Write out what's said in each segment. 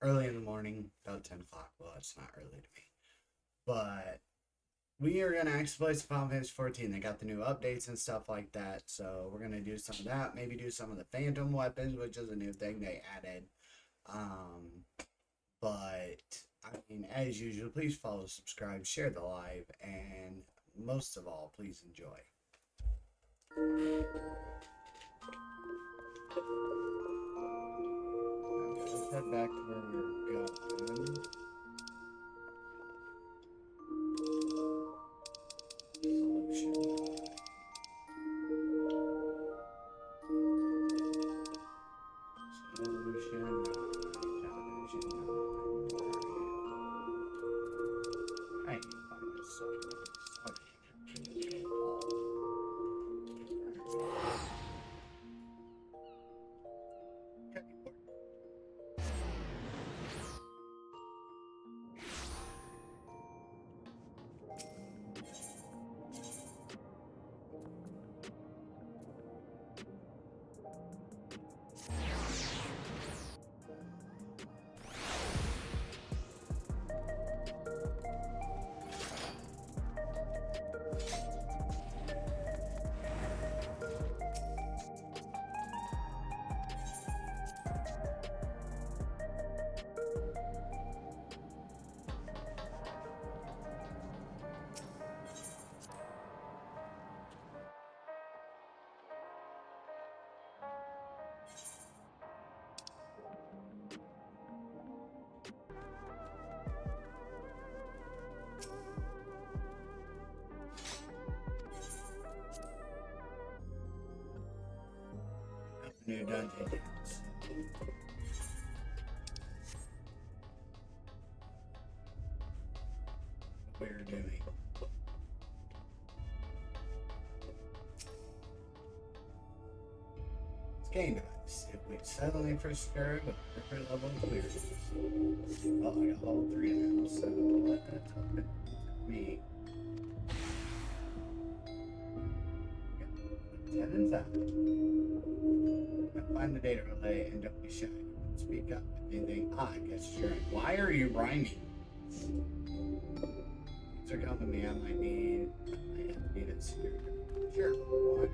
early in the morning, about 10 o'clock. Well, it's not early to me. But we are going to actually play some Final Fantasy 14. They got the new updates and stuff like that. So we're going to do some of that. Maybe do some of the Phantom weapons, which is a new thing they added. Um, but, I mean, as usual, please follow, subscribe, share the live, and most of all, please enjoy. Let's head back to where we were going. Solution. Solution 9. Television 9. Where are you? I can't find this stuff. New dungeon. We're doing. It's game device. If we suddenly first scared with different level of clearance. Well, I got level 3 now, so let that talk to me. Heavens out. Find the data relay and don't be shy. Speak up if anything. I guess you're right. Why are you rhyming? These are coming to me. I might need it. Sure. Why?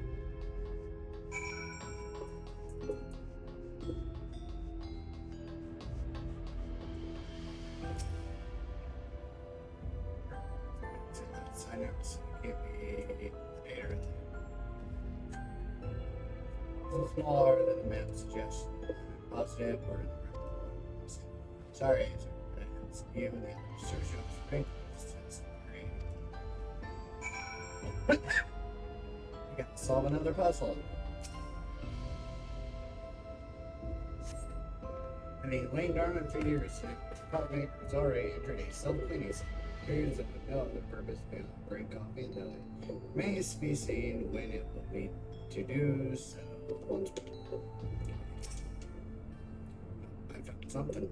I never see. Give me the data relay. It's smaller than the map suggests. Positive or in the right. Sorry, it's you and the other search of sprinkles. You gotta solve another puzzle. I mean, Wayne Darman for years, Department has already entered a self-cleaning periods of no other purpose beyond brain coffee and it remains to be seen when it will be to do so once. I found something.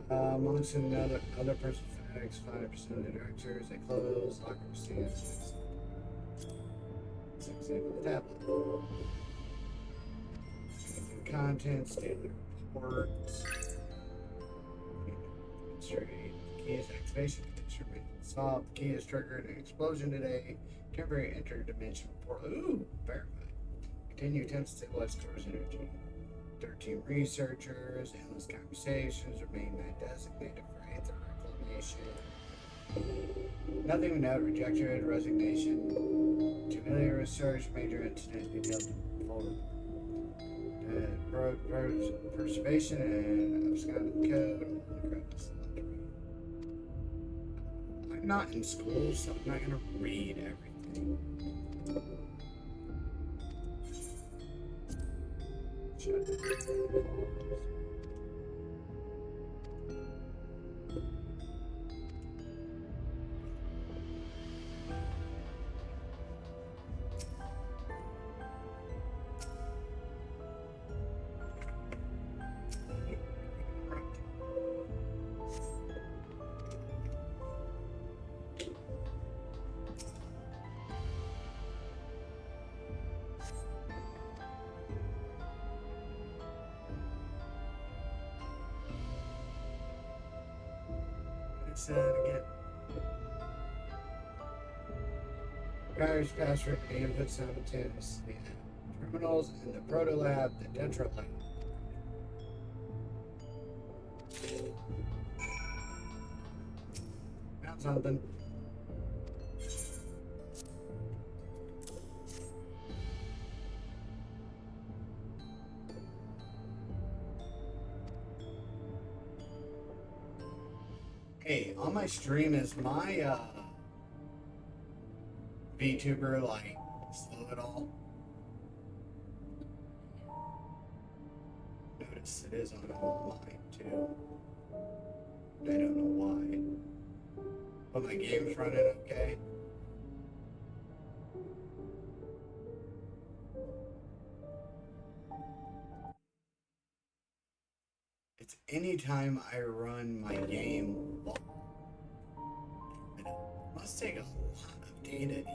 Amongst other personal fanatics, 5% of the directors, they close, locker stands, 6 with the tablet. Contents, daily reports, key is activation, instrument solved, the key is triggered an explosion today, temporary interdimensional portal. Ooh, verified. Continue attempts to stabilize store's energy. 13 researchers, endless conversations, remain not designated for Aether reclamation. Nothing without rejection, resignation. 2 million research, major incident, detailed folder. Preservation and absconded code. I'm not in school, so I'm not gonna read everything. say that again. Requires password and input simultaneously. Terminals in the Proto Lab, the Detra Lab. Found something. Hey, on my stream, is my VTuber like slow at all? Notice it is on mine too. I don't know why. But my game's running okay. It's anytime I run my game. It must take a lot of data to use.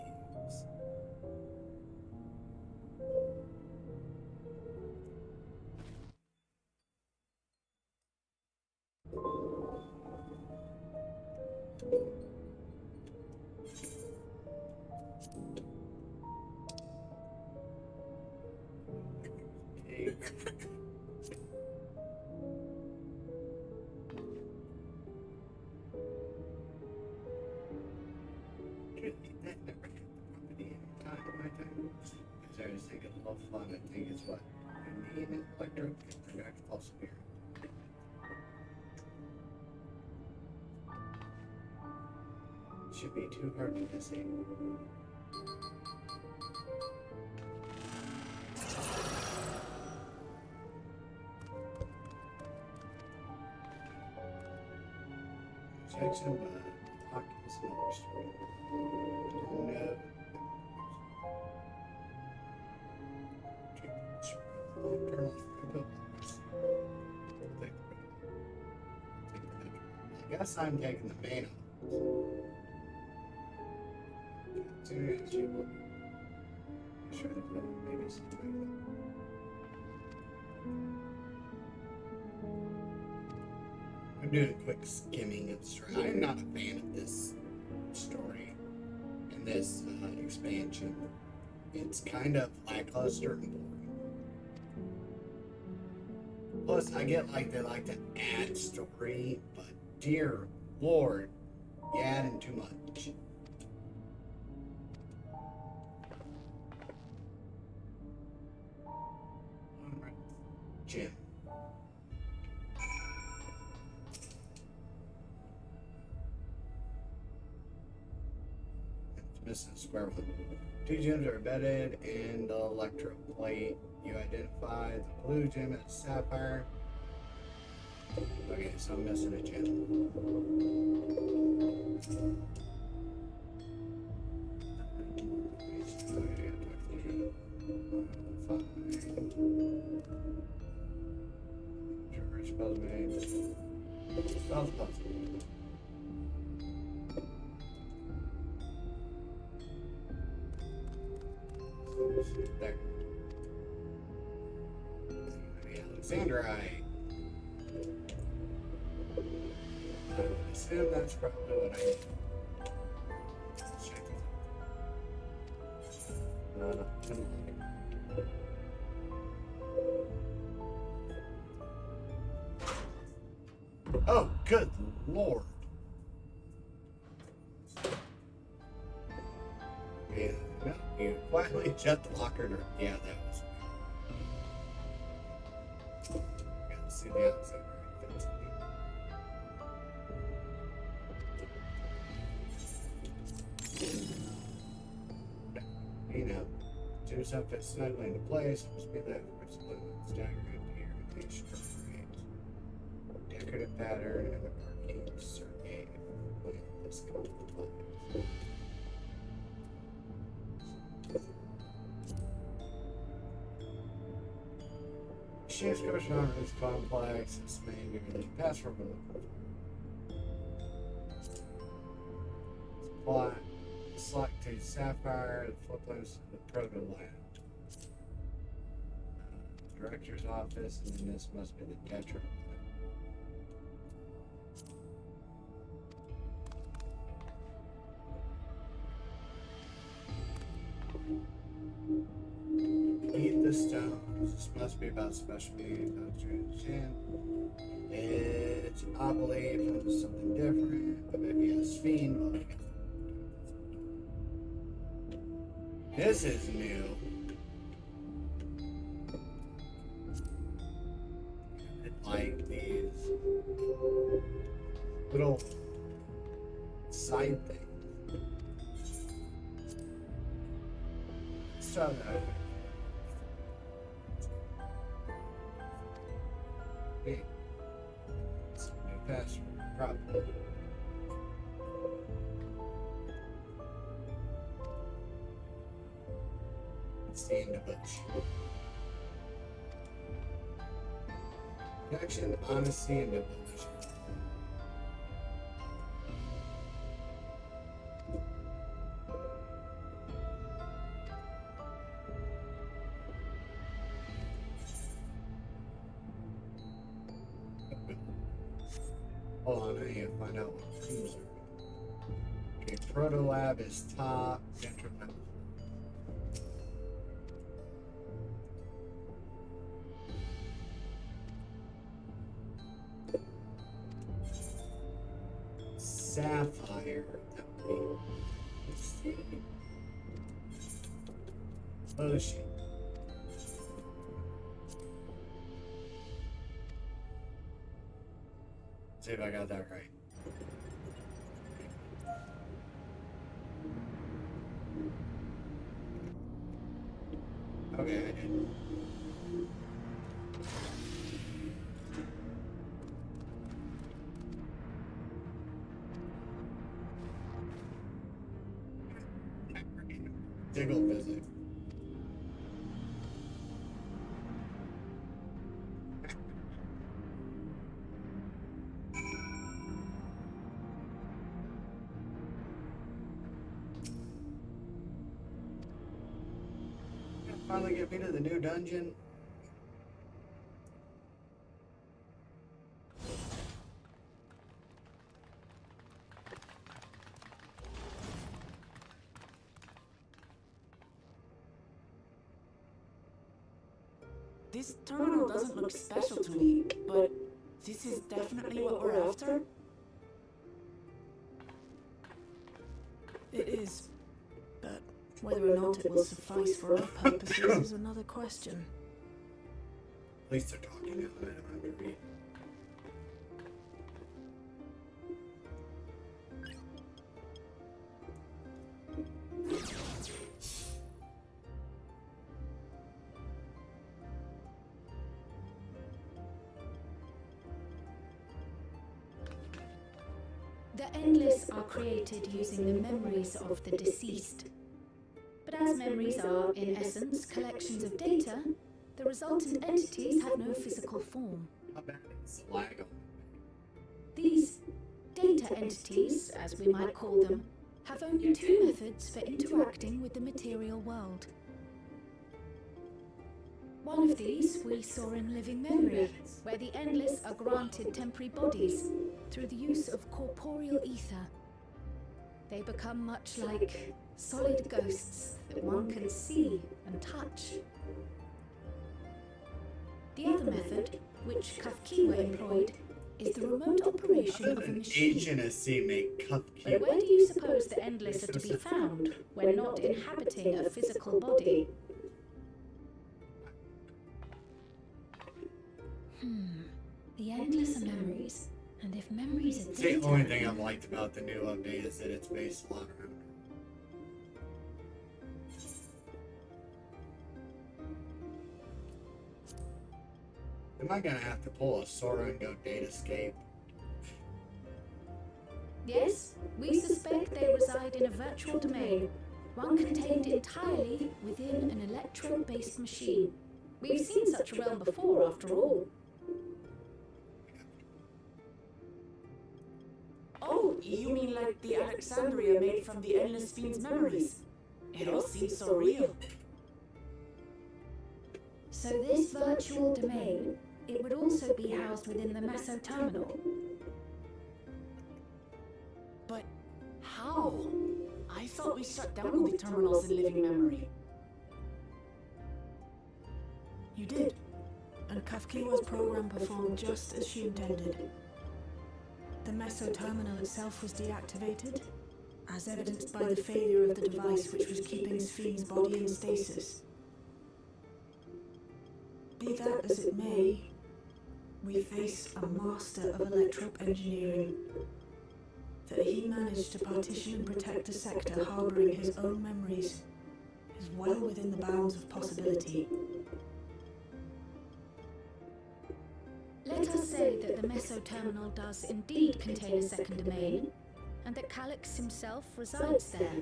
I just think it's a lot of fun. I think it's what you need an electro projectile sphere. Should be too hard to disable. Jackson, lock is another story. No. I guess I'm taking the main off. Maybe something. I'm doing a quick skimming of the story. I'm not a fan of this story and this expansion. It's kind of lackluster and boring. Plus, I get like they like to add story, but dear Lord, you're adding too much. Alright, Jim. It's missing a square one. 2 gems are embedded in the electroplate. You identify the blue gem as sapphire. Okay, so I'm missing a gem. Spells made. Spells puzzle. There. Alexandrite. I assume that's probably what I need. Let's check this out. Oh, good Lord. Yeah, no, you quietly shut the locker door. Yeah, that was. Gotta see the outside where it fits. You know, do stuff fits snugly into place. Must be that for its limits. Diagram here with these straight. Decorative pattern and a arcane circuit. This comes to play. Shape's question on is complex. It's maybe really password plot. Select a sapphire, the flip list, the proto lab. Director's office, and then this must be the Detra. to be about special meaning. It's, I believe, it's something different, but maybe it's fiend. But this is new. Like these little side things. Let's try that. Okay. It's a new password, probably. Let's see in the bush. Connection, honesty, and devotion. Hold on, I need to find out what rooms are. Okay, Proto Lab is top. Detriment. Sapphire. Ocean. See if I got that right. Okay, I did. Diggle visit. Finally get me to the new dungeon. This terminal doesn't look special to me, but this is definitely what we're after? It is, but whether or not it will suffice for our purposes is another question. At least they're talking now, I don't have to read. The Endless are created using the memories of the deceased. But as memories are, in essence, collections of data, the resultant entities have no physical form. How bad is the lag on? These data entities, as we might call them, have only two methods for interacting with the material world. One of these we saw in Living Memory, where the Endless are granted temporary bodies through the use of corporeal ether. They become much like solid ghosts that one can see and touch. The other method, which Kafkiwa employed, is the remote operation of a machine. Agency make But cupcake. where do you suppose the Endless are to be found when not inhabiting a physical body? The Endless are memories, and if memories are It's the data, only thing I've liked about the new update is that it's based a lot around. Am I gonna have to pull a Sora and go data escape? yes, we suspect they reside in a virtual domain, one contained entirely within an electrode-based machine. We've seen such a realm before, after all. Oh, you mean like the Alexandria made from the Endless Fiend's memories? It all seems so real. So this virtual domain, it would also be housed within the Meso terminal. But how? I thought we shut down all the terminals in Living Memory. You did? and Kafkiwa's program performed just as she intended. The meso terminal itself was deactivated, as evidenced by the failure of the device which was keeping Sphne's body in stasis. Be that as it may, we face a master of electrope engineering. That he managed to partition and protect a sector harboring his own memories is well within the bounds of possibility. Let us say that the meso terminal does indeed contain a second domain, and that Calyx himself resides there.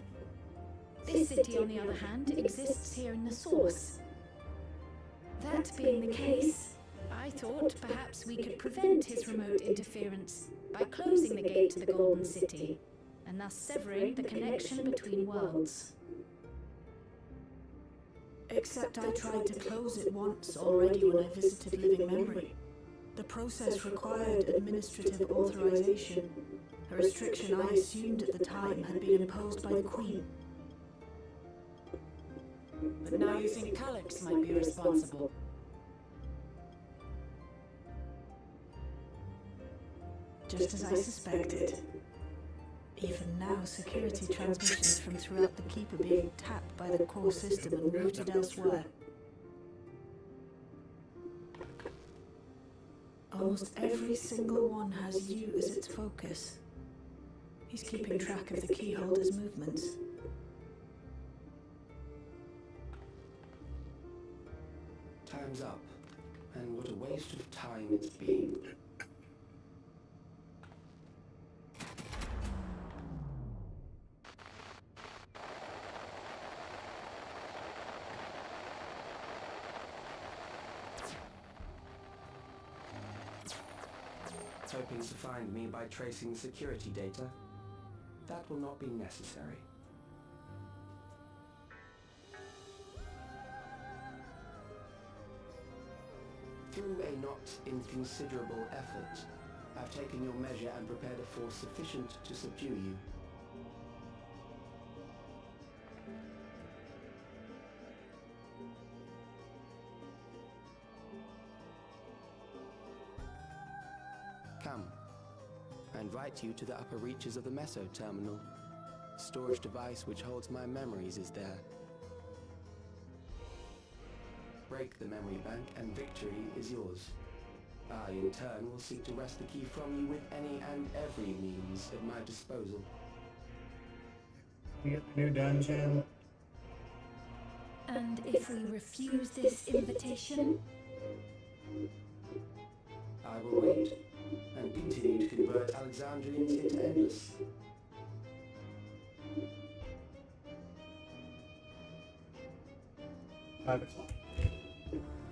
This city, on the other hand, exists here in the source. That being the case, I thought perhaps we could prevent his remote interference by closing the gate to the Golden City, and thus severing the connection between worlds. Except I tried to close it once already when I visited Living Memory. The process required administrative authorization, a restriction I assumed at the time had been imposed by the Queen. But now you think Calyx might be responsible. Just as I suspected. Even now, security transmissions from throughout the keep are being tapped by the core system and routed elsewhere. Almost every single one has you as its focus. He's keeping track of the keyholder's movements. Time's up, and what a waste of time it's been. Hoping to find me by tracing security data? That will not be necessary. Through a not inconsiderable effort, I've taken your measure and prepared a force sufficient to subdue you. Come. I invite you to the upper reaches of the meso terminal. Storage device which holds my memories is there. Break the memory bank and victory is yours. I, in turn, will seek to wrest the key from you with any and every means at my disposal. You get the new dungeon. And if we refuse this invitation? I will wait and continue to convert Alexandrians into endless.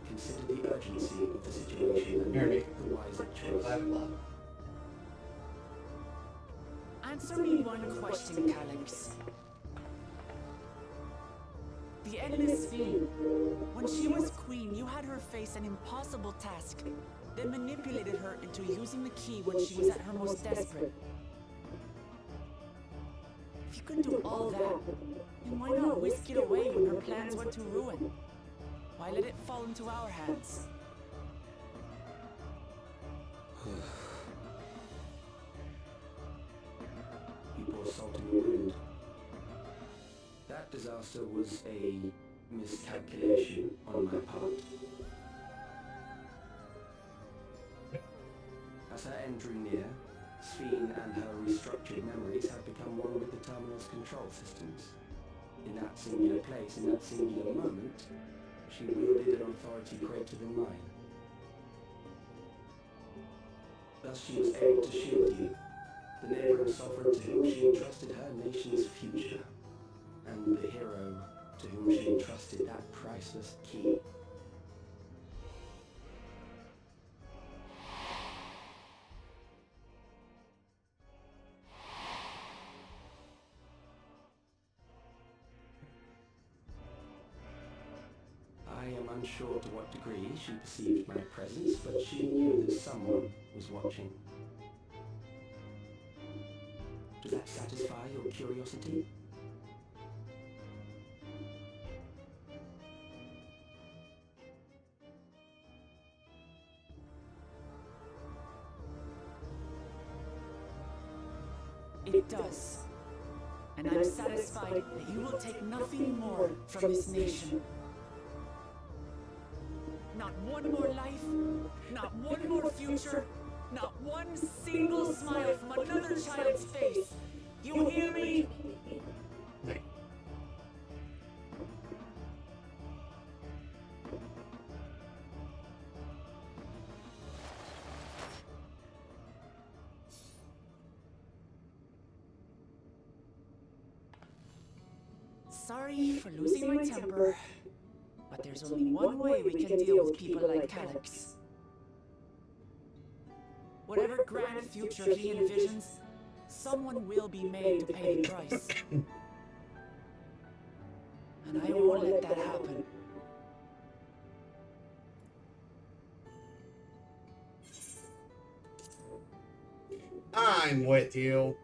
Consider the urgency of the situation and make the wiser choice. Answer me one question, Calyx. The Endless Fiend. When she was queen, you had her face an impossible task, then manipulated her into using the key when she was at her most desperate. If you could do all that, then why not whisk it away when her plans went to ruin? Why let it fall into our hands? You pour salt in the wound. That disaster was a miscalculation on my part. As her end drew near, Sphene and her restructured memories had become one with the terminal's control systems. In that singular place, in that singular moment, she wielded an authority greater than mine. Thus she was able to shield you, the neighboring sovereign to whom she entrusted her nation's future, and the hero to whom she entrusted that priceless key. I am unsure to what degree she perceived my presence, but she knew that someone was watching. Does that satisfy your curiosity? it does. And I'm satisfied that you will take nothing more from this nation. Not one more life, not one more future, not one single smile from another child's face. You hear me? Sorry for losing my temper, but there's only one way we can deal with people like Calyx. Whatever grand future he envisions, someone will be made to pay the price. And I won't let that happen. I'm with you.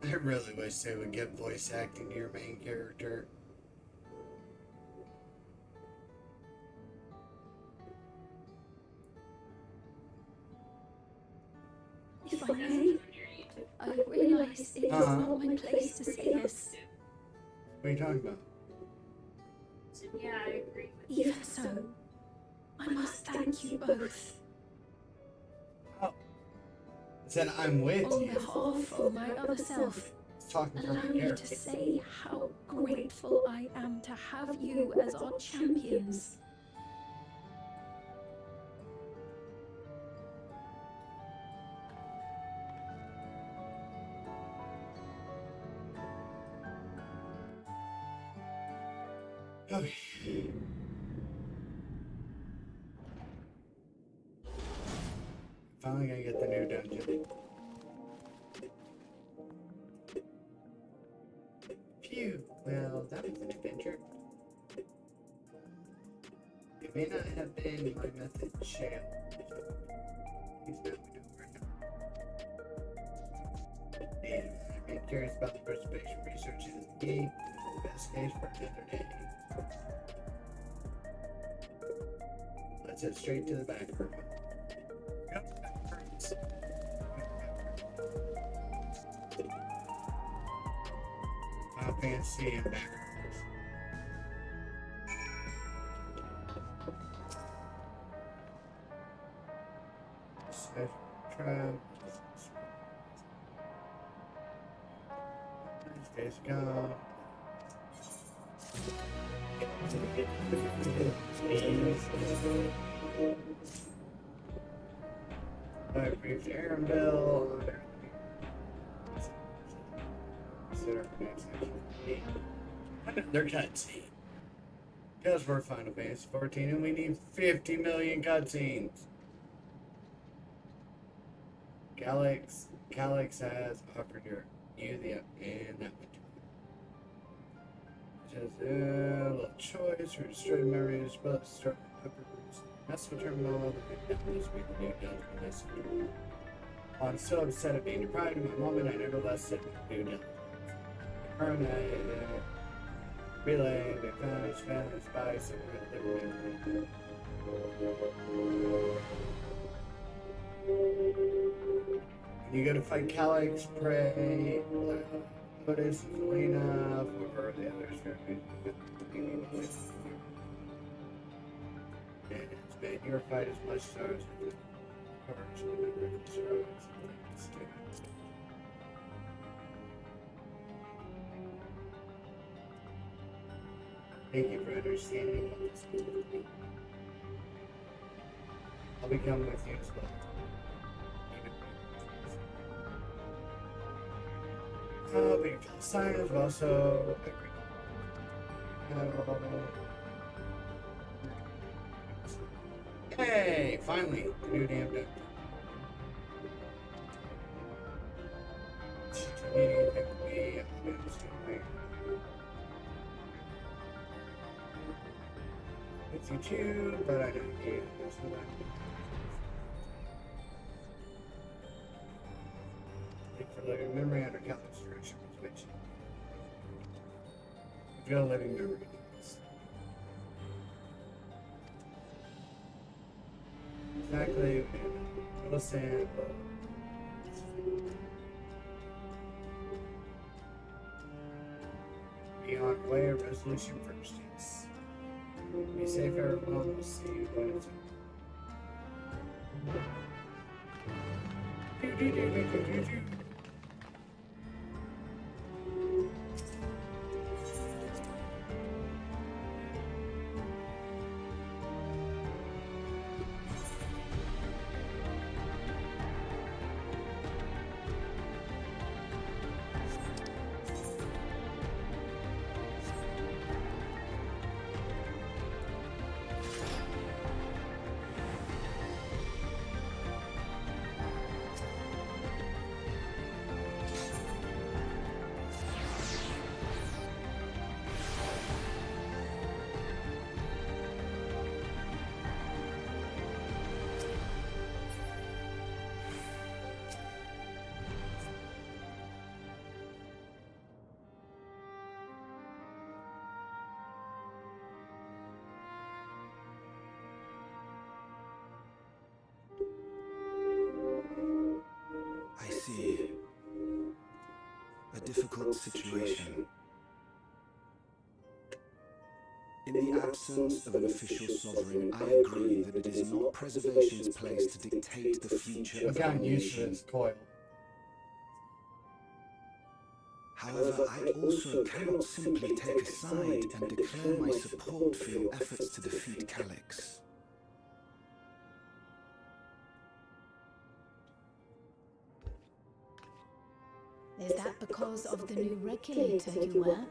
I really wish they would give voice acting to your main character. If I may, I realize it is not my place to say this. What are you talking about? Yeah, I agree with Even so, I must thank you both. I said I'm with On you. behalf of my other self, It's talking from allow my me to character. say how grateful I am to have you as our champions. Okay. Finally gonna get the new dungeon. Phew. Well, that was an adventure. It may not have been my method shale. He's now we know where now. And I'm curious about the preservation research in the game. The best case for another day. Let's head straight to the back room. Yep, back rooms. Final Fantasy and back rooms. Safe trap. These days go. I briefed Aaron Bill. Consider next action. Another cutscene. Because we're Final Fantasy 14 and we need 50 million cutscenes. Calyx has offered you the and that one. Just a little choice for destroyed memories, but start peppers. Message terminal, the big news with the new dungeon messenger. I'm so upset at being deprived of my moment, I never lasted new dungeon. Current relay, they found his family spies and living. When you go to fight Calyx, pray, Lotus, Lena, for the others. It's been your fight as much stars as the cars when the rifles are always. Thank you for understanding what this means to me. I'll be coming with you as well. But Philistines also Hey, finally, the new damn dungeon. It's you too, but I don't need this one. For living memory under Catholic direction reservation. If you got a living memory. Exactly. Listen. way of resolution first, yes. Be safe, everyone. We'll see you when it's over. I see. A difficult situation. In the absence of an official sovereign, I agree that it is not preservation's place to dictate the future I've of gotten our used to nation. this coil. However, I also cannot simply take a side and declare my support for your efforts to defeat Calyx. Is that because of the new regulator you wear?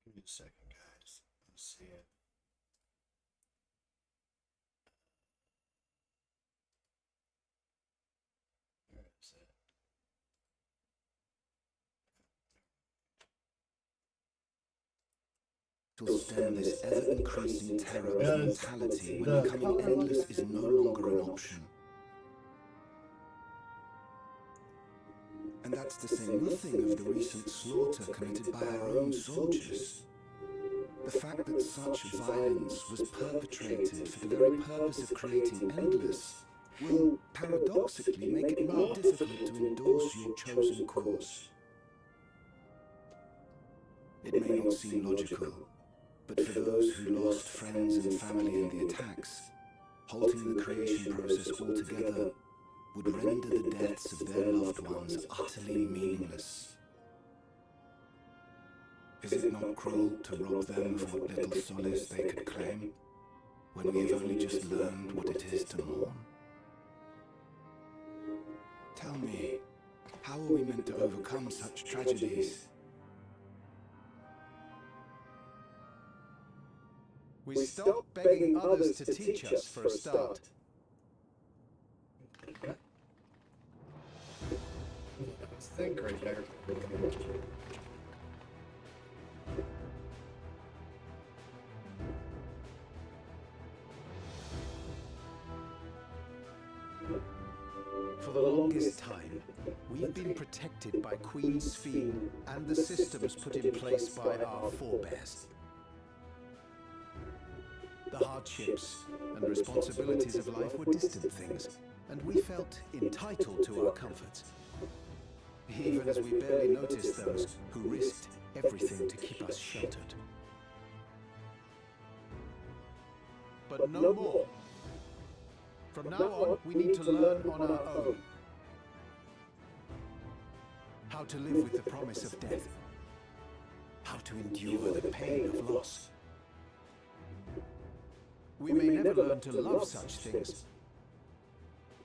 Give me a second, guys. Let's see it. Where is it? To stem this ever-increasing terror of Yes. mortality The when becoming color endless is no longer an option. And that's to say nothing of the recent slaughter committed by our own soldiers. The fact that such violence was perpetrated for the very purpose of creating Endless will paradoxically make it more difficult to endorse your chosen course. It may not seem logical, but for those who lost friends and family in the attacks, halting the creation process altogether would render the deaths of their loved ones utterly meaningless. Is it not cruel to rob them of what little solace they could claim, when we have only just learned what it is to mourn? Tell me, how are we meant to overcome such tragedies? We stop begging others to teach us for a start. Think right there. For the longest time, we've been protected by Queen Sphene and the systems put in place by our forebears. The hardships and responsibilities of life were distant things, and we felt entitled to our comforts, even as we barely noticed those who risked everything to keep us sheltered. But no more. From now on, we need to learn on our own. How to live with the promise of death. How to endure the pain of loss. We may never learn to love such things,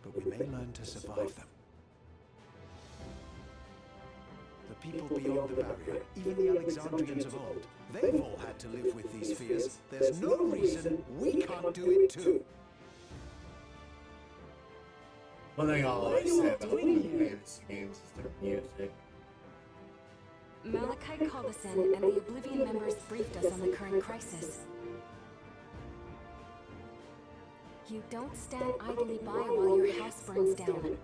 but we may learn to survive them. The people beyond the barrier, even the Alexandrians of old, they've all had to live with these fears. There's no reason we can't do it too. One thing I'll always say about fantasy games is their music. Malachite called us in, and the Oblivion members briefed us on the current crisis. You don't stand idly by while your house burns down.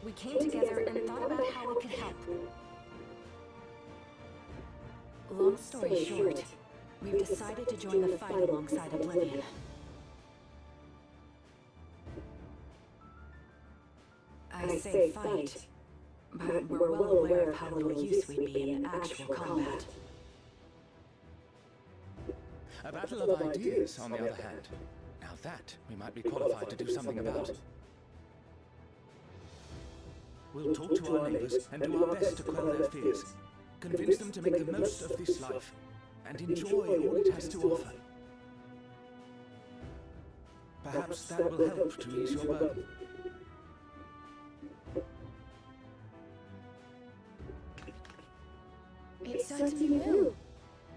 We came together and thought about how we could help. Long story short, we've decided to join the fight alongside Oblivion. I say fight, but we're well aware of how little use we'd be in actual combat. A battle of ideas, on the other hand. Now that we might be qualified to do something about. We'll talk to our neighbors and do our best to quell their fears. Convince them to make the most of this life and enjoy all it has to offer. Perhaps that will help to ease your burden. It certainly will.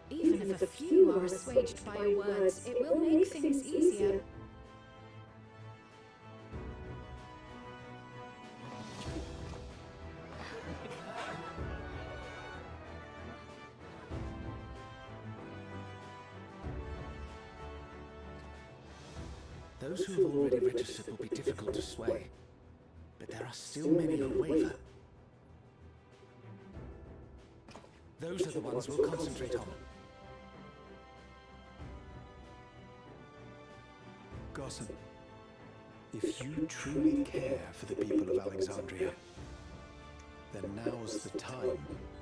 Even if a few are assuaged by your words, it will make things easier. Those who have already registered will be difficult to sway, but there are still many who waver. Those are the ones we'll concentrate on. Gossen, if you truly care for the people of Alexandria, then now's the time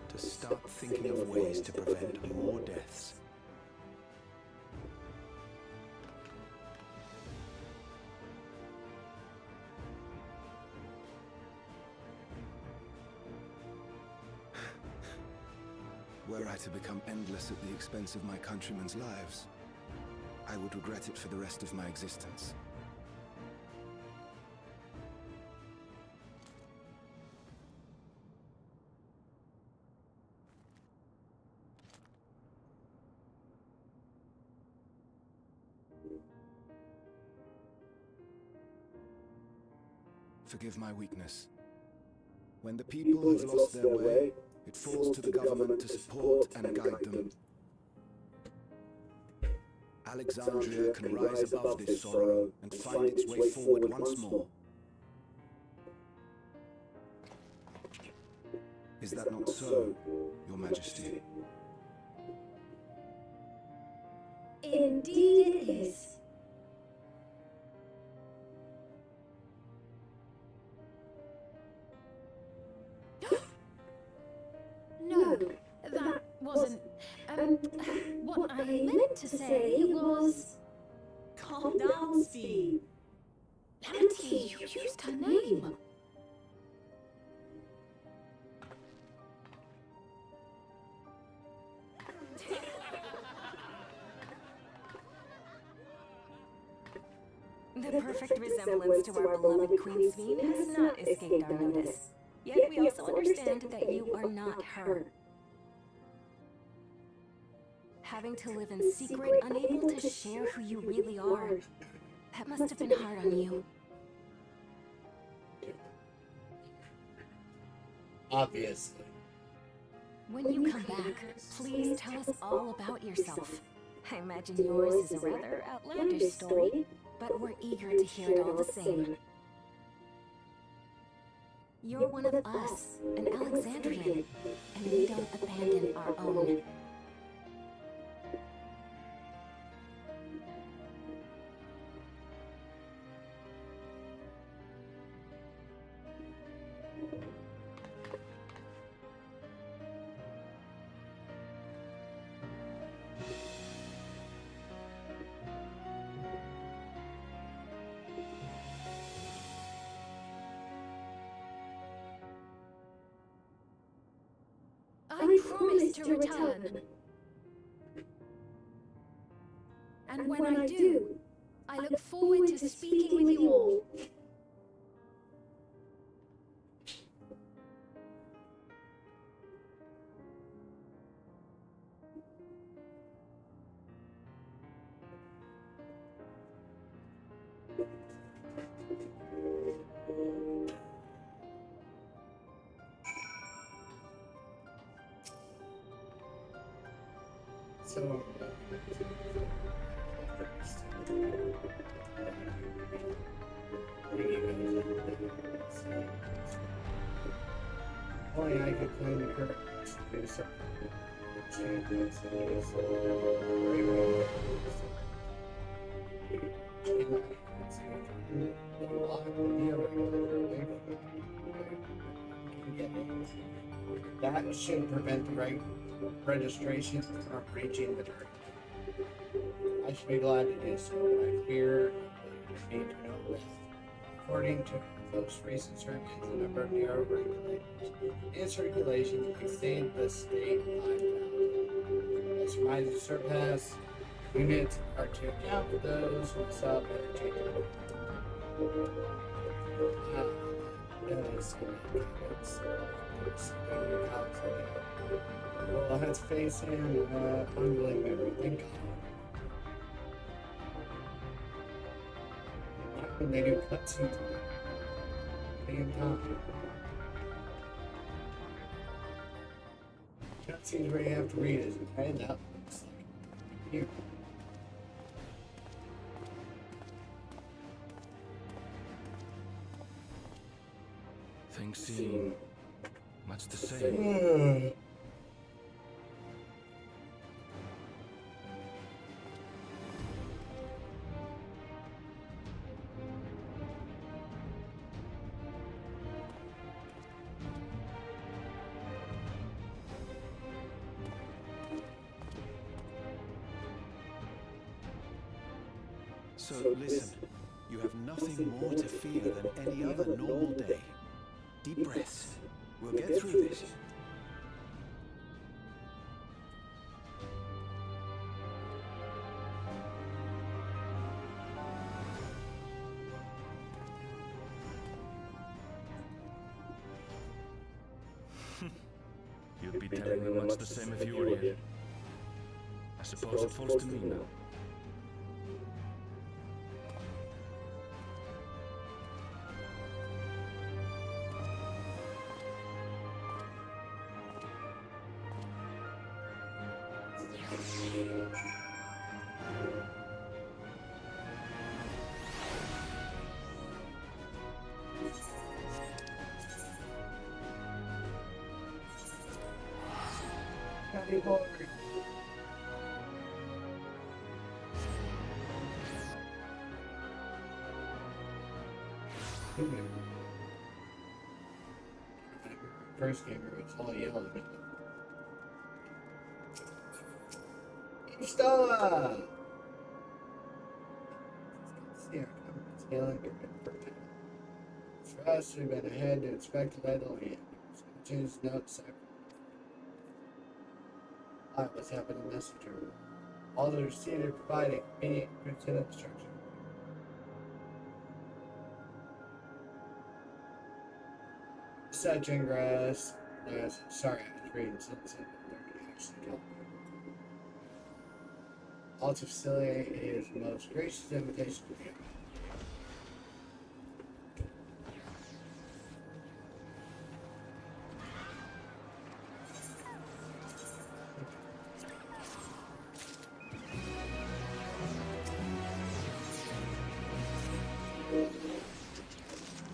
to start thinking of ways to prevent more deaths. Were I to become endless at the expense of my countrymen's lives, I would regret it for the rest of my existence. Forgive my weakness. When the people have lost their way, it falls to the government to support and guide them. Alexandria can rise above this sorrow and find its way forward once more. Is that not so, Your Majesty? Indeed it is. No, that wasn't... what I meant to say was... Calm down, Steve. Lamity, you used her name. The perfect resemblance to our beloved Queen Sveen has not escaped our notice. Yet we also understand that you are not her. Having to live in secret, unable to share who you really are, that must have been hard on you. Obviously. When you come back, please tell us all about yourself. I imagine yours is a rather outlandish story, but we're eager to hear it all the same. You're one of us, an Alexandrian, and we don't abandon our own. I promise to return. And when I do, I look forward to speaking with you all. So, only I could claim the current do something. Champions and get it. That should prevent the right registration from reaching the target. I should be glad to do so, but I fear I need to know this. According to most recent surveys, the number of narrow regulators in circulation exceed the state 5,000. As reminds to surpass, units are to account for those who sub interchangeable. Well, let's face him, unbelievable memory. Thank God. When they do cutscenes, damn time. Cutscenes where you have to read is okay. That looks like here. Things seem much the same. So listen, you have nothing more to fear than any other normal day. Deep breaths. We'll get through this. You'd be telling them much the same if you were here. I suppose it falls to me now. Happy boy. First game it was all yellow. Stella! See our company's scaling for us, we've been ahead to inspect the lay of the land. Change notes. What's happening in Messenger? All those seated providing convenient printed instruction. Such ingress. Sorry, I was reading something. All to facilitate his most gracious invitation to you.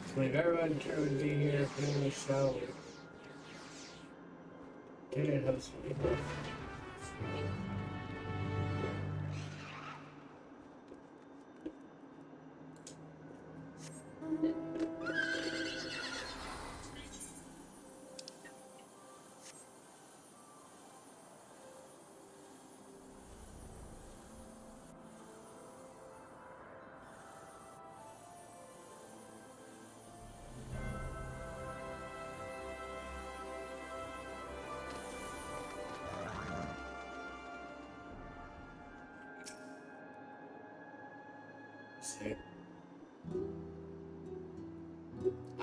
I believe everyone here would be here for the show. Did host me.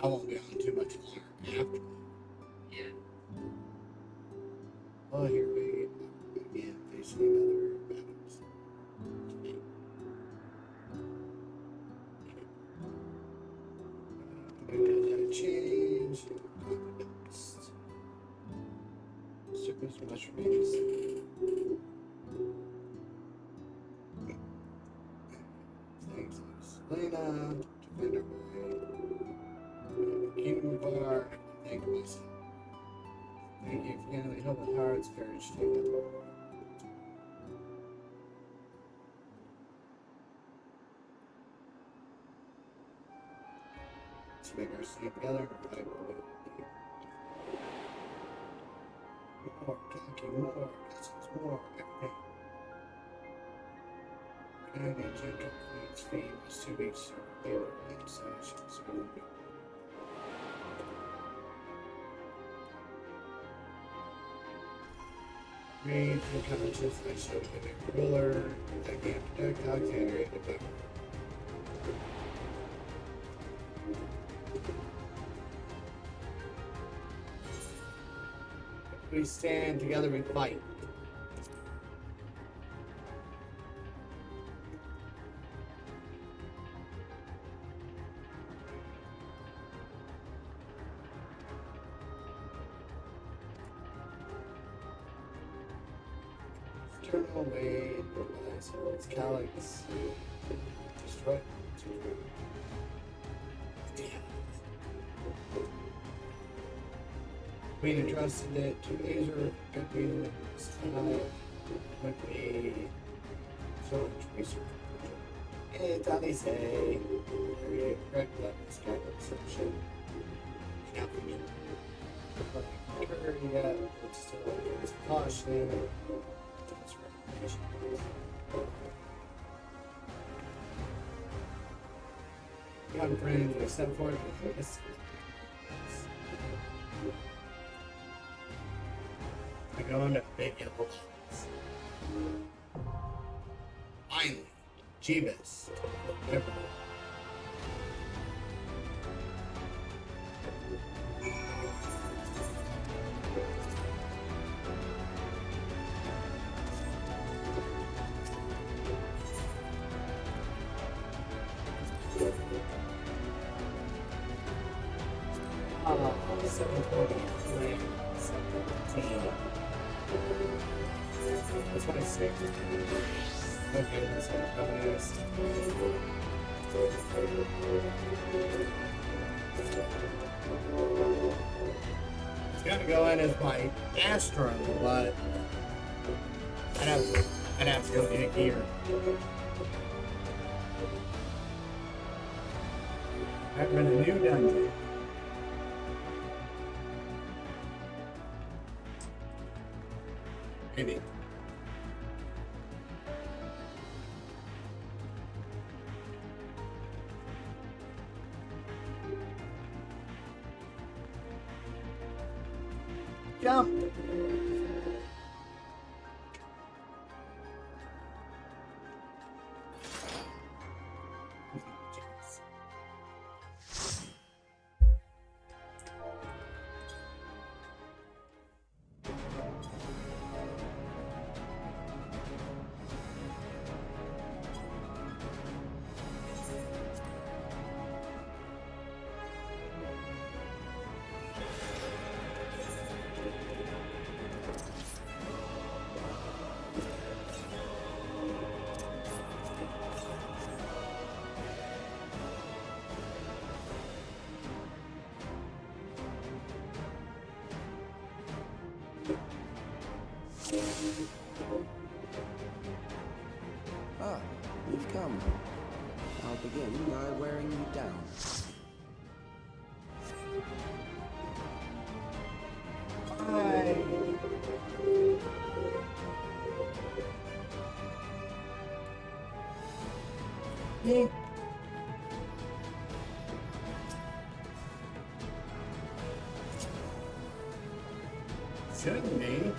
I won't be on too much longer after. Yeah. Oh, here we go. Again, facing another battles. That change. Circus mushrooms. Thanks, Selena. Defender Boy. Kingdom Bar. Thank you, myself. Thank you for getting the help with hearts, courage, take them. Let's make our scene together. more, talking more, lessons more, everything. Kind of gentle queen's feet was 2 weeks later, and so she was really good. Read the conscious, I showed him a ruler, that gave the Alexander and the book. We stand together, we fight. Turn away, its calyx, destroy. Queen entrusted it to Azure, good reason would be so much research. It's how they say, very correct that this kind of assumption. Can't be yeah, but still there's caution. That's recognition. Young friends, we step forward with this. I go into big yellow lights. Finally, Jeebus. Oh, 720. 17. That's what I say. Okay, that's what it is. It's gonna go in as my Astro, but I'd have to go get a gear. I've been a new dungeon. Maybe. Jump! Ah, you've come. I'll begin by wearing you down. Hi. Shouldn't be.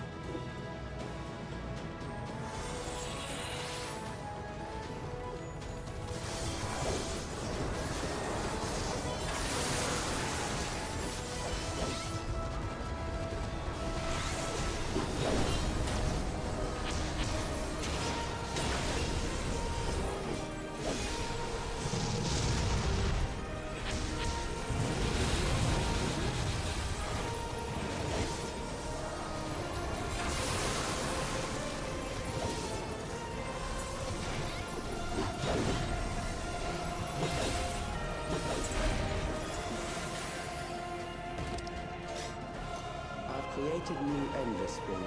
Created new endless for you.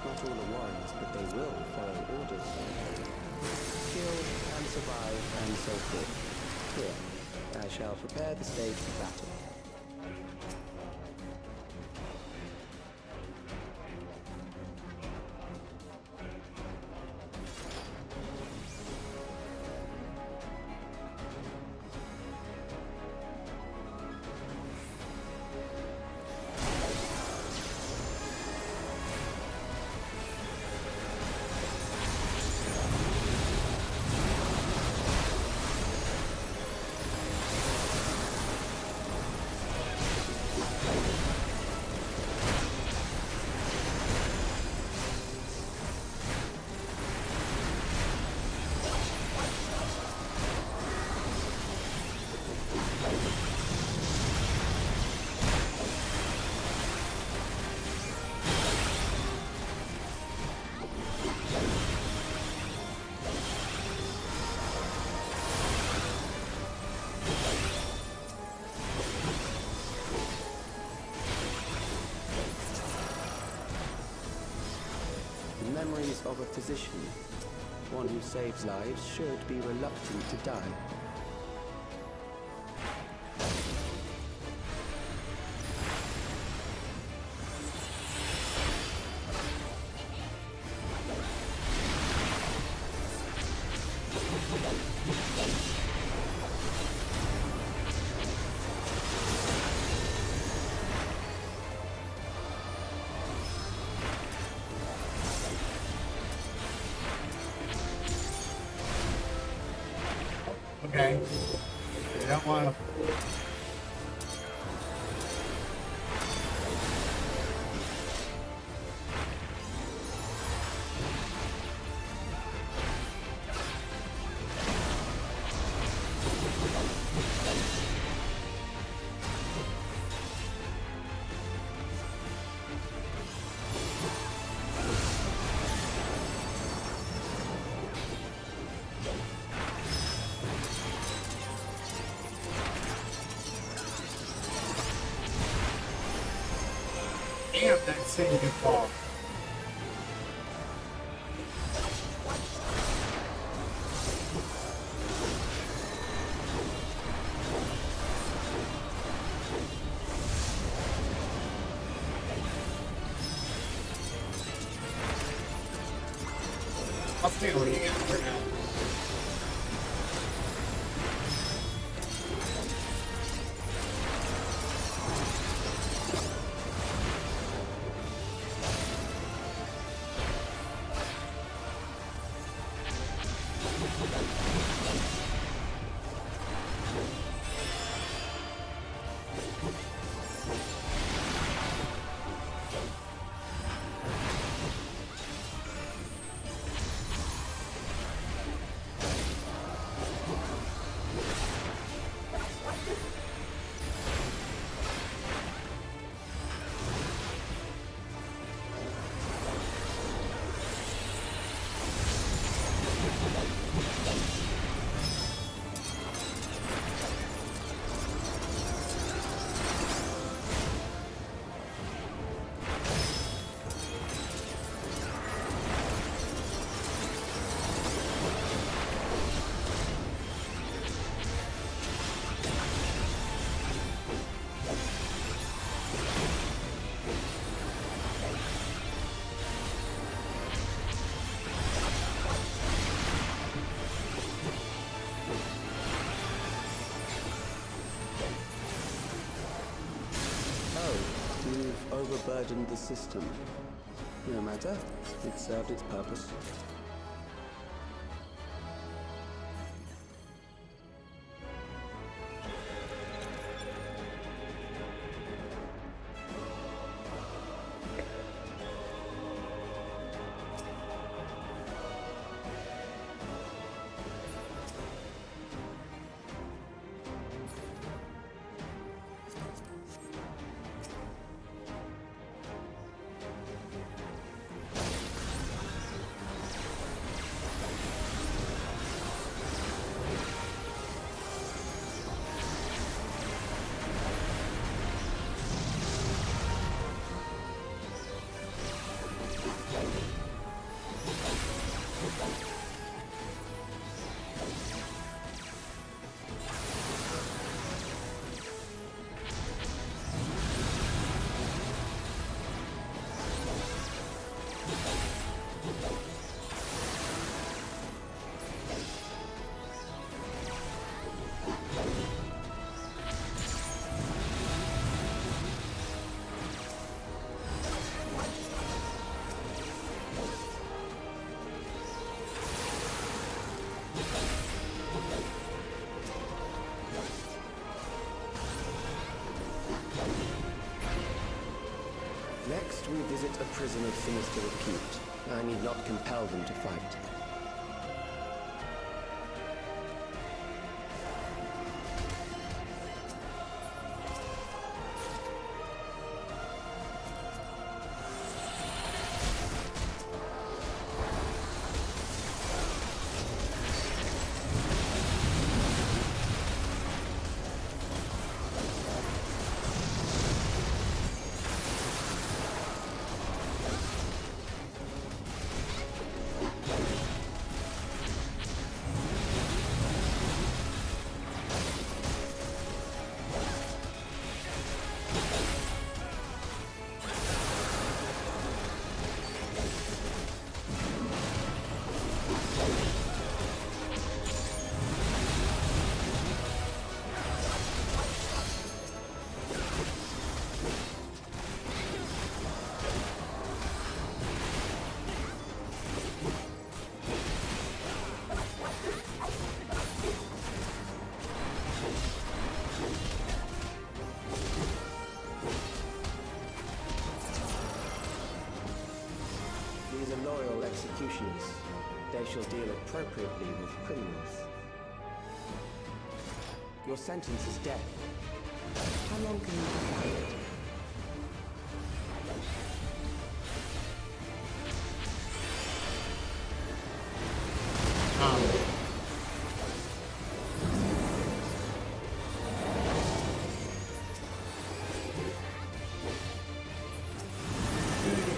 Not all are warriors, but they will follow orders. Kill and survive and so forth. Here, I shall prepare the stage for battle. memories of a physician. One who saves lives should be reluctant to die. Okay. You don't want to. Damn, that thing can fall. I'll stay with you again for now. You've overburdened the system. No matter. It served its purpose. Next, we visit a prison of sinister repute. I need not compel them to fight. These are loyal executioners. They shall deal appropriately with criminals. Your sentence is death. How long can you defy it?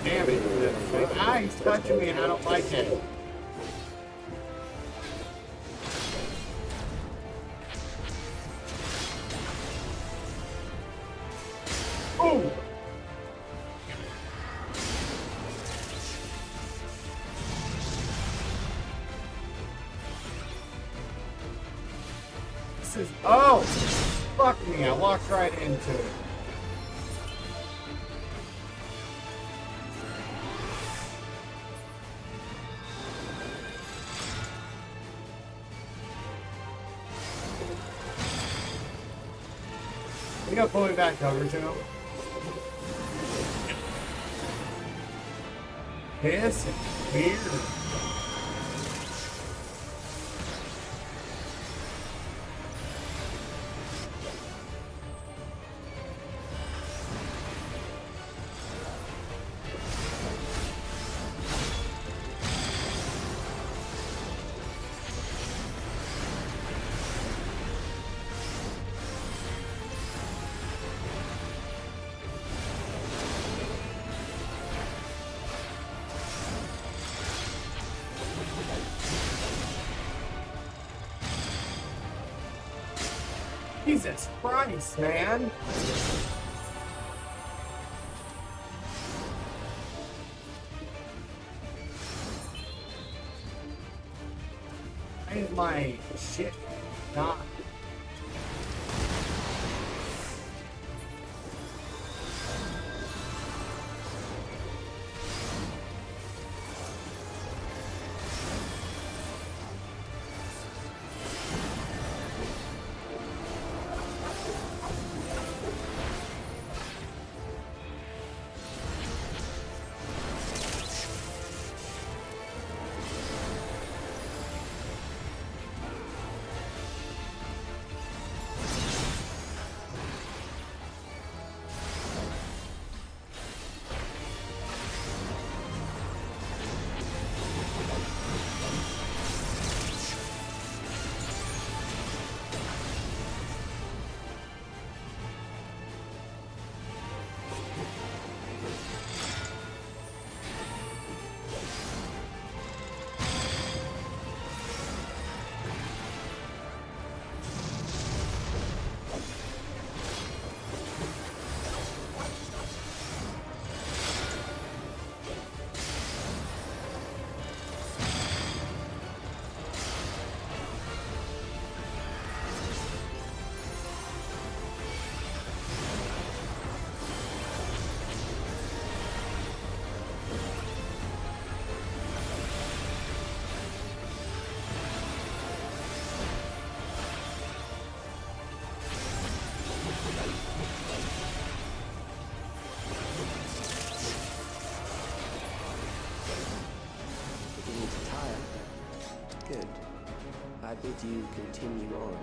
Damn it. The eye's touching me and I don't like it. Boom! This is... Oh! Fuck me, I walked right into it. You gotta pull me back over to him. This is weird. Jesus Christ, man. Why is my shit not? Good. I bid you continue on.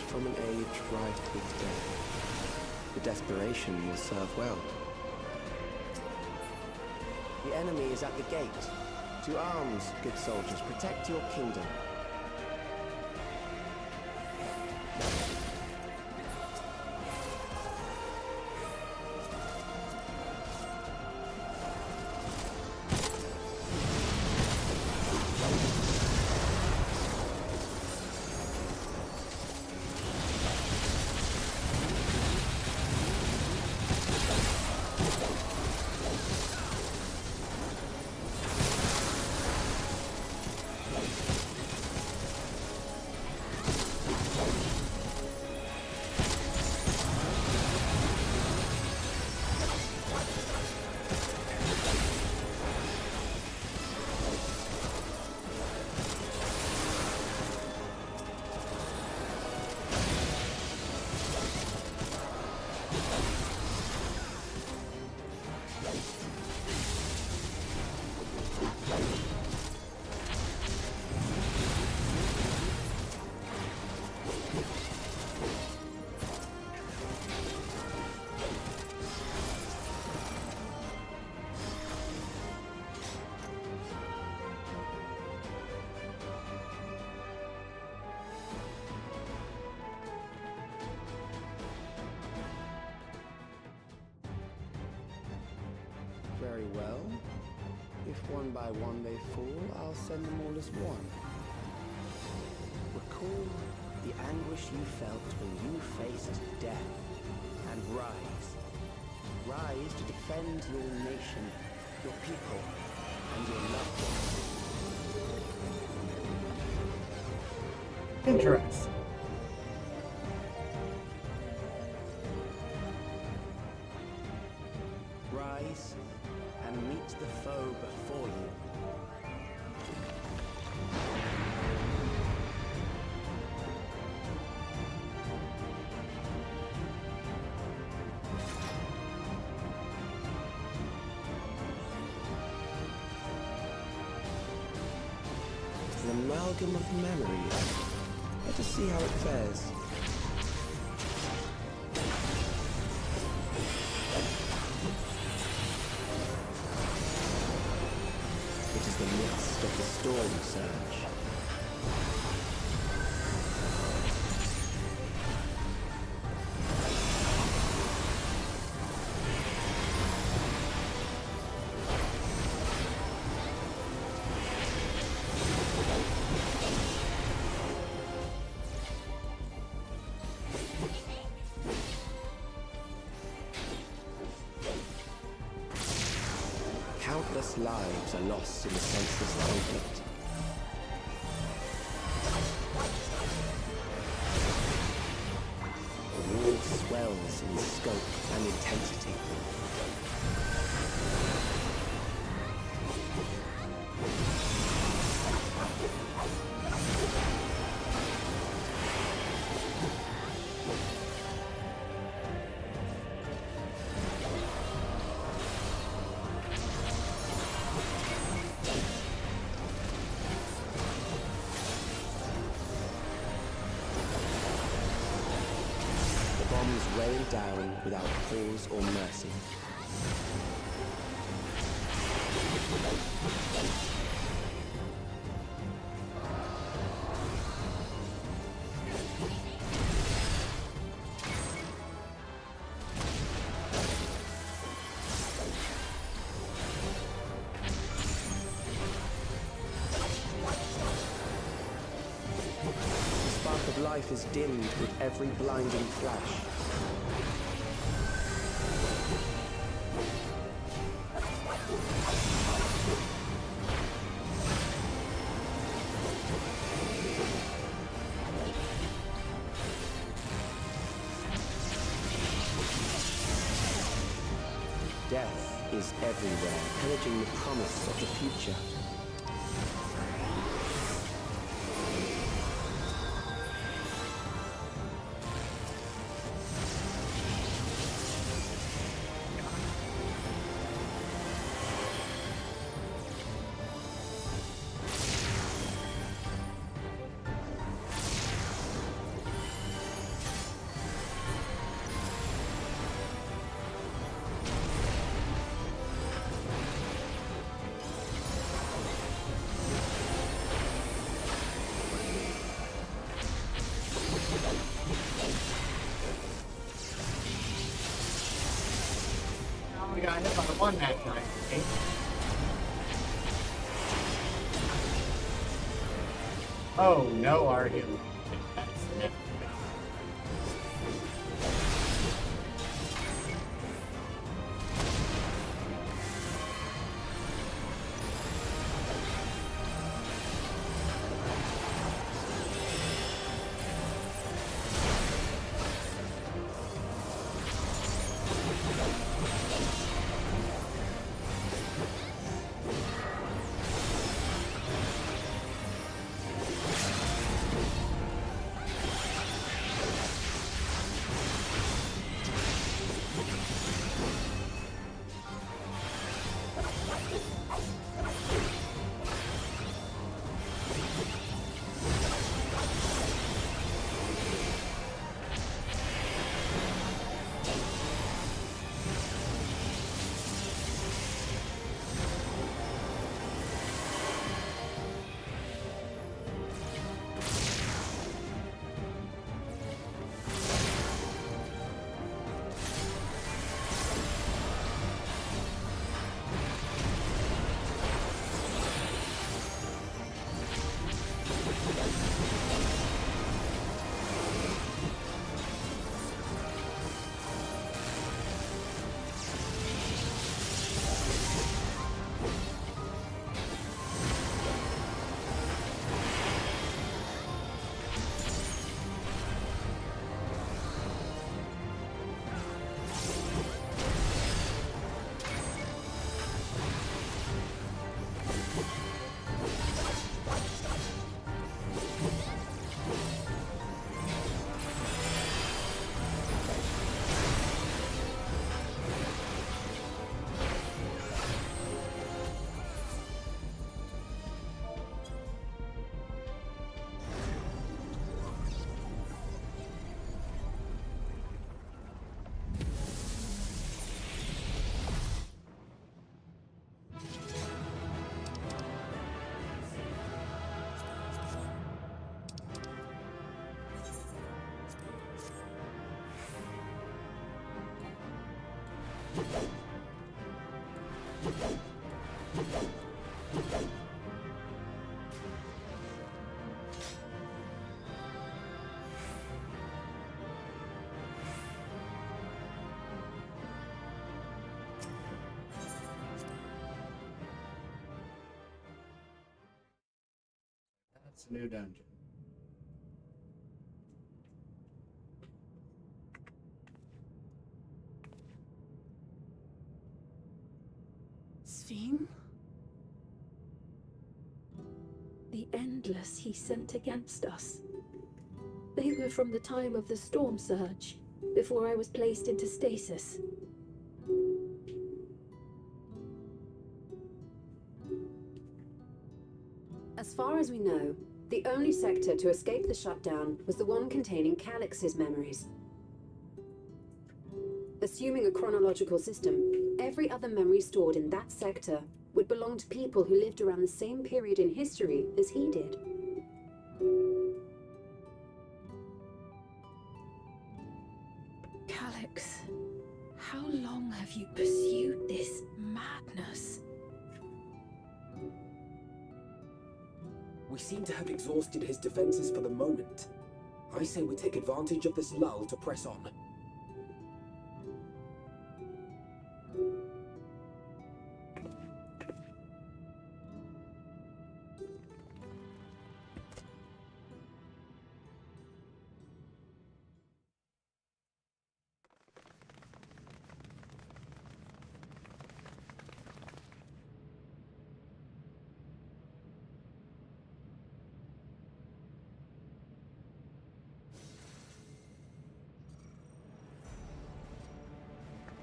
from an age rife with death. The desperation will serve well. The enemy is at the gate. To arms, good soldiers, protect your kingdom. Very well. If one by one they fall, I'll send them all as one. Recall the anguish you felt when you faced death, and rise. Rise to defend your nation, your people, and your loved ones. Interesting. Rise and meet the foe before you. An amalgam of memories. Let us see how it fares. It is the midst of the storm surge. Countless lives are lost in the senseless conflict. The war swells in scope and intensity. Bombs rain down without pause or mercy. The spark of life is dimmed with every blinding flash. Death is everywhere, pillaging the promise of the future. We got hit by one that night, okay? Oh no, our healing. That's never good. That's a new dungeon. Sphene? The Endless he sent against us. They were from the time of the Storm Surge, before I was placed into stasis. As far as we know, the only sector to escape the shutdown was the one containing Calix's memories. Assuming a chronological system, every other memory stored in that sector would belong to people who lived around the same period in history as he did. Calix, how long have you pursued this madness? We seem to have exhausted his defenses for the moment. I say we take advantage of this lull to press on.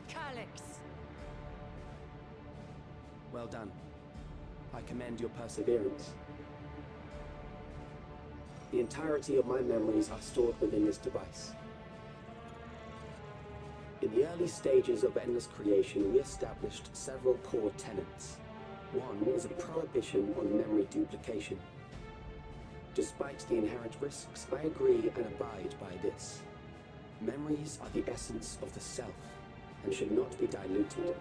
Calix! Well done. I commend your perseverance. The entirety of my memories are stored within this device. In the early stages of Endless creation, we established several core tenets. One is a prohibition on memory duplication. Despite the inherent risks, I agree and abide by this. Memories are the essence of the self, and should not be diluted.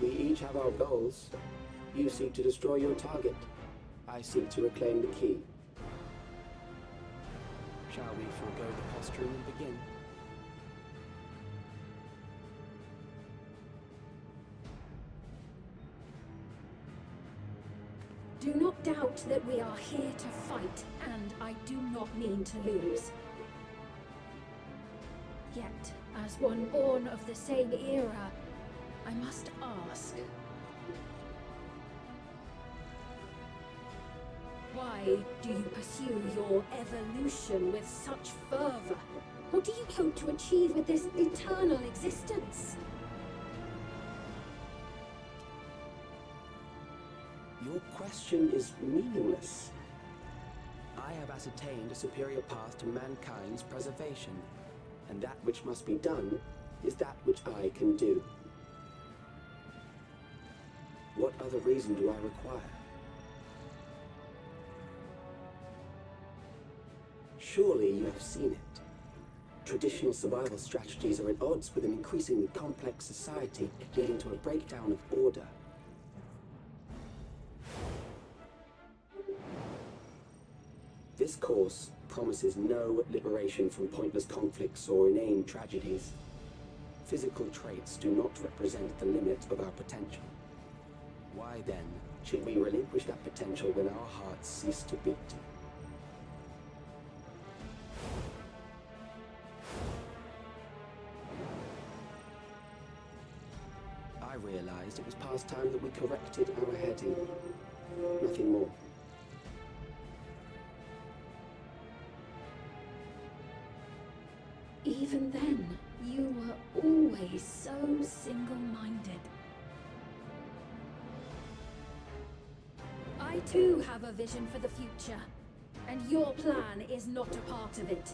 We each have our goals. You seek to destroy your target. I seek to reclaim the key. Shall we forego the posturing and begin? Do not doubt that we are here to fight, and I do not mean to lose. Yet, as one born of the same era, I must ask, why do you pursue your evolution with such fervor? What do you hope to achieve with this eternal existence? Your question is meaningless. I have ascertained a superior path to mankind's preservation, and that which must be done is that which I can do. What other reason do I require? Surely you have seen it. Traditional survival strategies are at odds with an increasingly complex society, leading to a breakdown of order. This course promises no liberation from pointless conflicts or inane tragedies. Physical traits do not represent the limit of our potential. Why then should we relinquish that potential when our hearts cease to beat? I realized it was past time that we corrected our heading. Nothing more. Even then, you were always so single-minded. I too have a vision for the future, and your plan is not a part of it.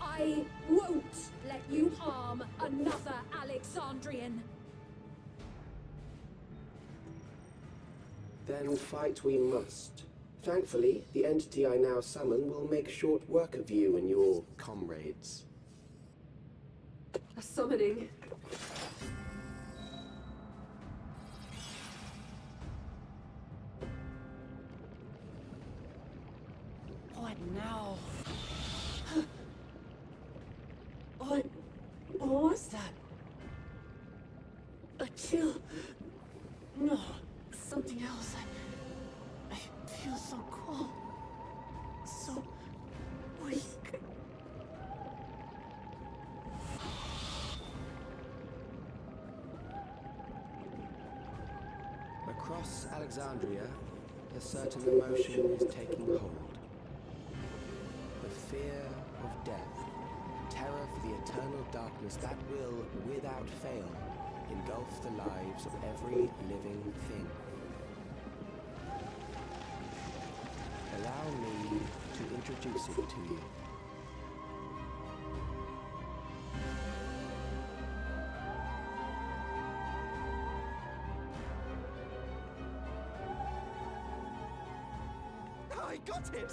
I won't let you harm another Alexandrian. Then fight we must. Thankfully, the entity I now summon will make short work of you and your comrades. A summoning. What now? What was that? A chill? No, something else. I feel so cold, so weak. Across Alexandria, a certain emotion is taking hold. The fear of death, terror for the eternal darkness that will, without fail, engulf the lives of every living thing. Allow me to introduce it to you. I got it!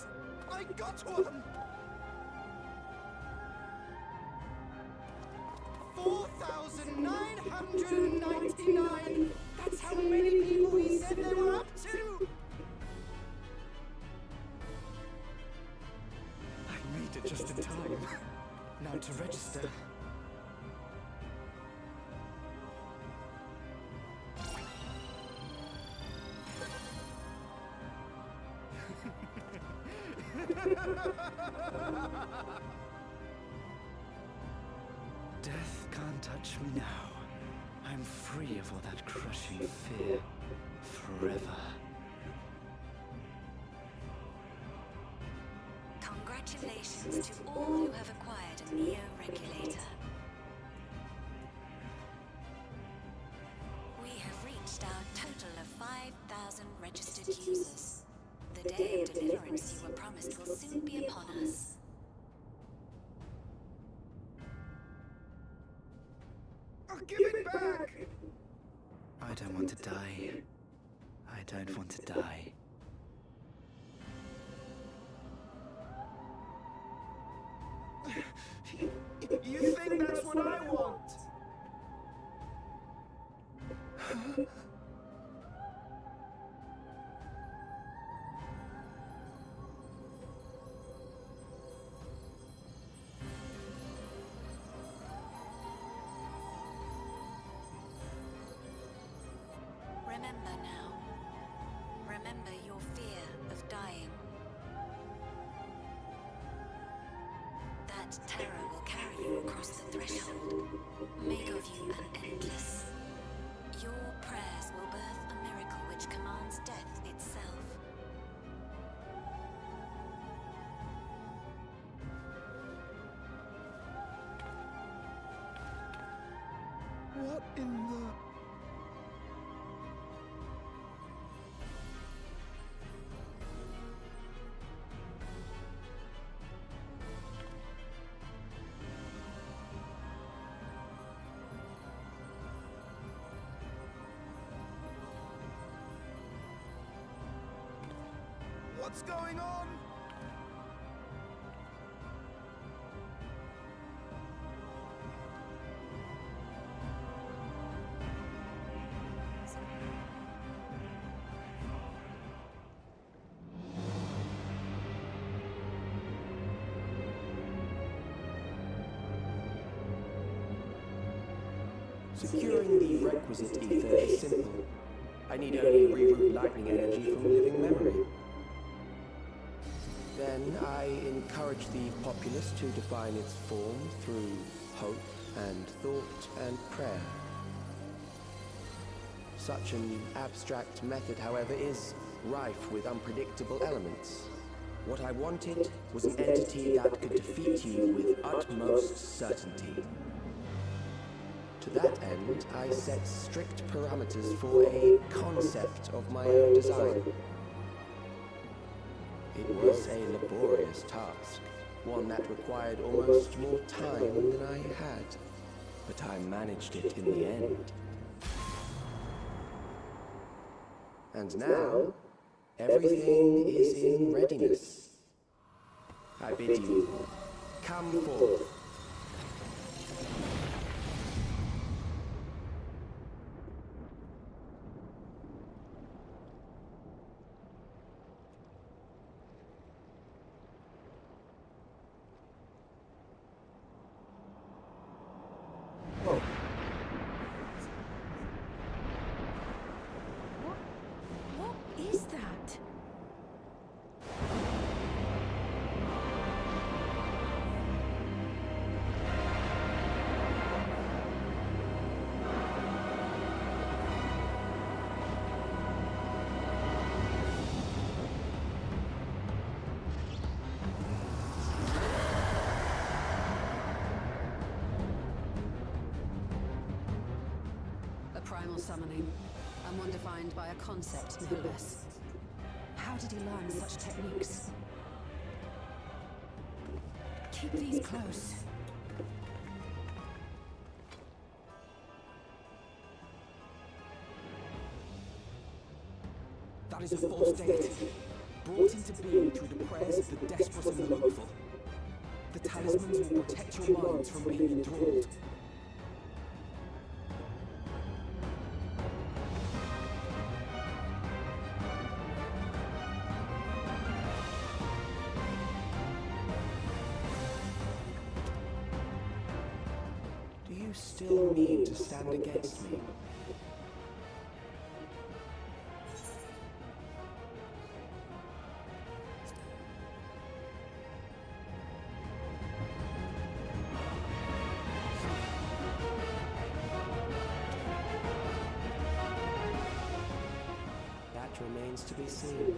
I got one! 4,999! That's how many people he said they were up to! I made it just in time. Now to register. Death can't touch me now. I'm free of all that crushing fear. Forever. Congratulations to all who have acquired a Neo-Regulator. We have reached our total of 5,000 registered users. The day of deliverance you were promised will soon be upon us. Give it back! I don't want to die. I don't want to die. You think that's what I want? Remember now. Remember your fear of dying. That terror will carry you across the threshold, make of you an endless. Your prayers will birth a miracle which commands death itself. What in the... What's going on? Securing the requisite ether is simple. I need only reroute lightning energy from living memory. Then I encourage the populace to define its form through hope and thought and prayer. Such an abstract method, however, is rife with unpredictable elements. What I wanted was an entity that could defeat you with utmost certainty. To that end, I set strict parameters for a concept of my own design. It was a laborious task, one that required almost more time than I had, but I managed it in the end. And now, everything is in readiness. I bid you, come forth. What is that? A primal summoning, and one defined by a concept, no less. How did he learn such techniques? Keep these close. That is a false deity, brought into being through the prayers of the desperate and the hopeful. The talismans will protect your minds from being enthralled. Do you still mean to stand against me? That remains to be seen.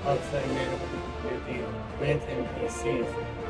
outside made a deal with NPCs